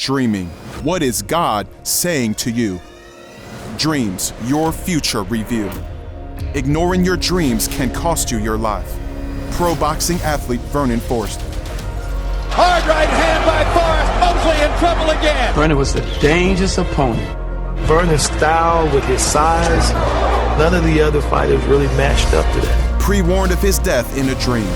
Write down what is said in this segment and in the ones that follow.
dreaming. What is God saying to you? Dreams, your future review. Ignoring your dreams can cost you your life. Pro boxing athlete Vernon Forrest. Hard right hand by Forrest. Mosley in trouble again. Vernon was a dangerous opponent. Vernon's style with his size, none of the other fighters really matched up to that. Pre-warned of his death in a dream.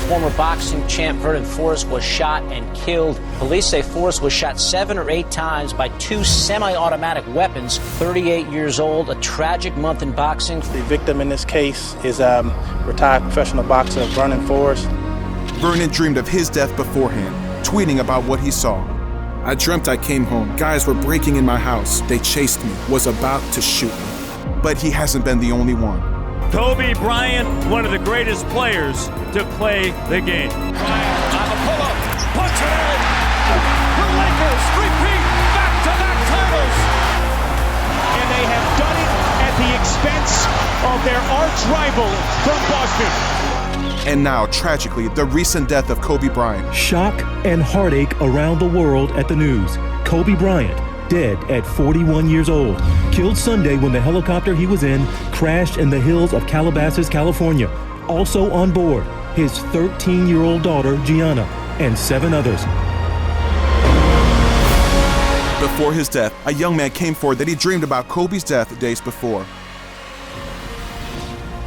Former boxing champ Vernon Forrest was shot and killed. Police say Forrest was shot 7 or 8 times by 2 semi-automatic weapons. 38 years old, a tragic month in boxing. The victim in this case is retired professional boxer Vernon Forrest. Vernon dreamed of his death beforehand, tweeting about what he saw. I dreamt I came home. Guys were breaking in my house. They chased me, was about to shoot me. But he hasn't been the only one. Kobe Bryant, one of the greatest players to play the game. Bryant on the pull-up, puts it in. The Lakers repeat back-to-back titles. And they have done it at the expense of their arch rival from Boston. And now, tragically, the recent death of Kobe Bryant. Shock and heartache around the world at the news. Kobe Bryant, dead at 41 years old. Killed Sunday when the helicopter he was in crashed in the hills of Calabasas, California. Also on board, his 13-year-old daughter, Gianna, and 7 others. Before his death, a young man came forward that he dreamed about Kobe's death days before.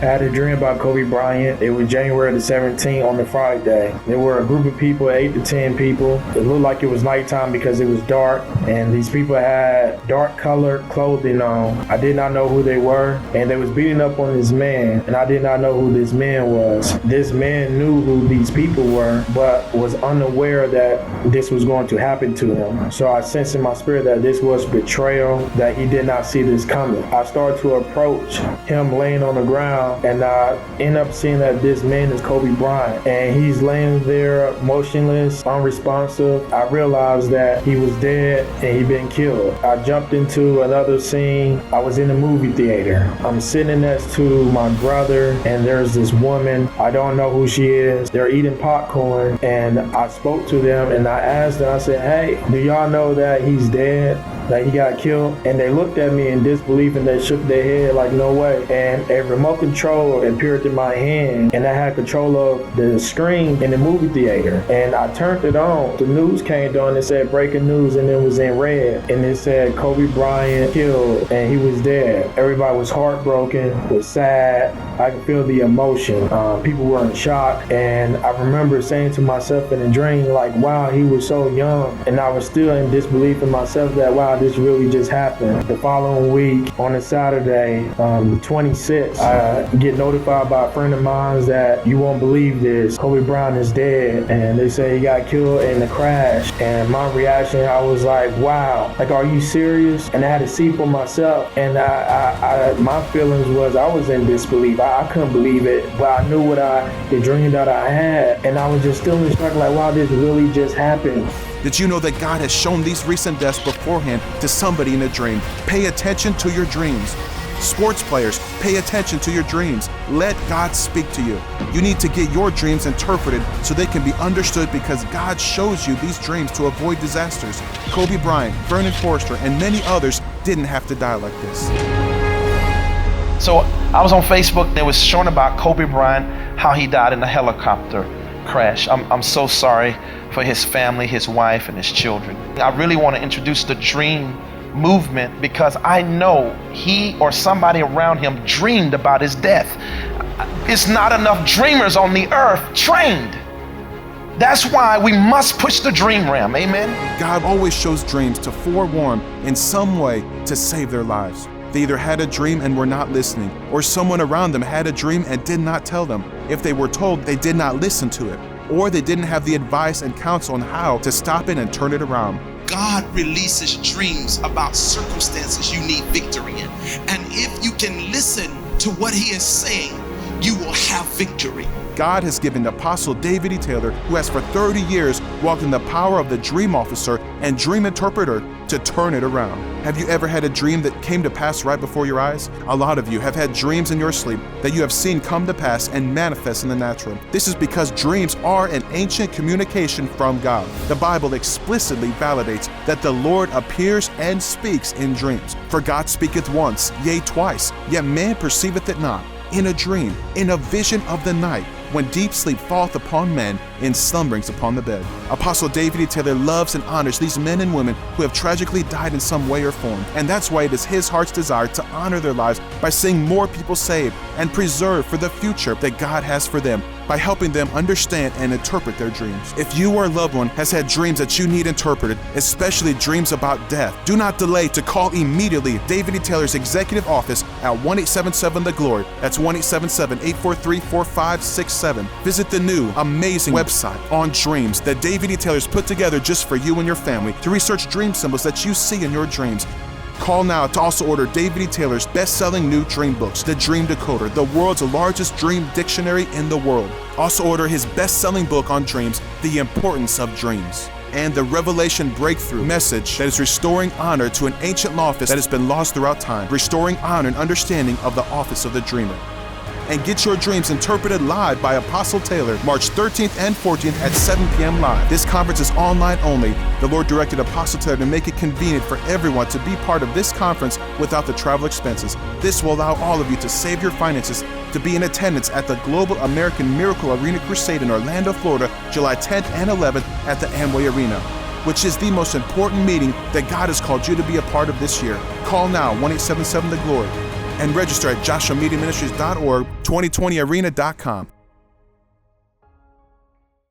I had a dream about Kobe Bryant. It was January the 17th on the Friday. There were a group of people, 8 to 10 people. It looked like it was nighttime because it was dark, and these people had dark colored clothing on. I did not know who they were, and they was beating up on this man, and I did not know who this man was. This man knew who these people were, but was unaware that this was going to happen to him. So I sensed in my spirit that this was betrayal, that he did not see this coming. I started to approach him laying on the ground, and I end up seeing that this man is Kobe Bryant, and he's laying there motionless, unresponsive. I realized that he was dead and he'd been killed. I jumped into another scene. I was in a movie theater. I'm sitting next to my brother, and there's this woman. I don't know who she is. They're eating popcorn, and I spoke to them, and I asked them, I said, hey, do y'all know that he's dead? That he got killed? And they looked at me in disbelief, and they shook their head like, no way. And a remote control appeared in my hand, and I had control of the screen in the movie theater. And I turned it on. The news came on and said breaking news, and it was in red. And it said Kobe Bryant killed, and he was dead. Everybody was heartbroken, was sad. I could feel the emotion. People were in shock. And I remember saying to myself in a dream, like, wow, he was so young. And I was still in disbelief in myself that, wow, this really just happened. The following week, on a Saturday, the 26th, I get notified by a friend of mine that you won't believe this, Kobe Bryant is dead, and they say he got killed in the crash. And my reaction, I was like, wow, like, are you serious? And I had to see for myself, and my feelings was I was in disbelief. I couldn't believe it, but I knew the dream that I had, and I was just still in shock, like, wow, this really just happened. Did you know that God has shown these recent deaths beforehand to somebody in a dream? Pay attention to your dreams. Sports players, pay attention to your dreams. Let God speak to you. You need to get your dreams interpreted so they can be understood, because God shows you these dreams to avoid disasters. Kobe Bryant, Vernon Forrest, and many others didn't have to die like this. So I was on Facebook, they was showing about Kobe Bryant, how he died in a helicopter crash. I'm so sorry for his family, his wife, and his children. I really want to introduce the dream movement because I know he or somebody around him dreamed about his death. It's not enough dreamers on the earth trained. That's why we must push the dream realm, amen? God always shows dreams to forewarn in some way to save their lives. They either had a dream and were not listening, or someone around them had a dream and did not tell them. If they were told, they did not listen to it, or they didn't have the advice and counsel on how to stop it and turn it around. God releases dreams about circumstances you need victory in. And if you can listen to what he is saying, you will have victory. God has given Apostle David E. Taylor, who has for 30 years walked in the power of the dream officer and dream interpreter, to turn it around. Have you ever had a dream that came to pass right before your eyes? A lot of you have had dreams in your sleep that you have seen come to pass and manifest in the natural. This is because dreams are an ancient communication from God. The Bible explicitly validates that the Lord appears and speaks in dreams. For God speaketh once, yea twice, yet man perceiveth it not. In a dream, in a vision of the night, when deep sleep falleth upon men, in slumberings upon the bed. Apostle David E. Taylor loves and honors these men and women who have tragically died in some way or form, and that's why it is his heart's desire to honor their lives by seeing more people saved and preserved for the future that God has for them, by helping them understand and interpret their dreams. If you or a loved one has had dreams that you need interpreted, especially dreams about death, do not delay to call immediately David E. Taylor's executive office at 1-877-THE-GLORY. That's 1-877-843-4567. Visit the new, amazing website on dreams that David E. Taylor's put together just for you and your family to research dream symbols that you see in your dreams. Call now to also order David E. Taylor's best-selling new dream books, The Dream Decoder, the world's largest dream dictionary in the world. Also order his best-selling book on dreams, The Importance of Dreams, and the Revelation Breakthrough message that is restoring honor to an ancient office that has been lost throughout time, restoring honor and understanding of the office of the dreamer. And get your dreams interpreted live by Apostle Taylor, March 13th and 14th at 7 p.m. live. This conference is online only. The Lord directed Apostle Taylor to make it convenient for everyone to be part of this conference without the travel expenses. This will allow all of you to save your finances to be in attendance at the Global American Miracle Arena Crusade in Orlando, Florida, July 10th and 11th at the Amway Arena, which is the most important meeting that God has called you to be a part of this year. Call now, 1-877-THE-GLORY, and register at joshuamediaministries.org, 2020arena.com.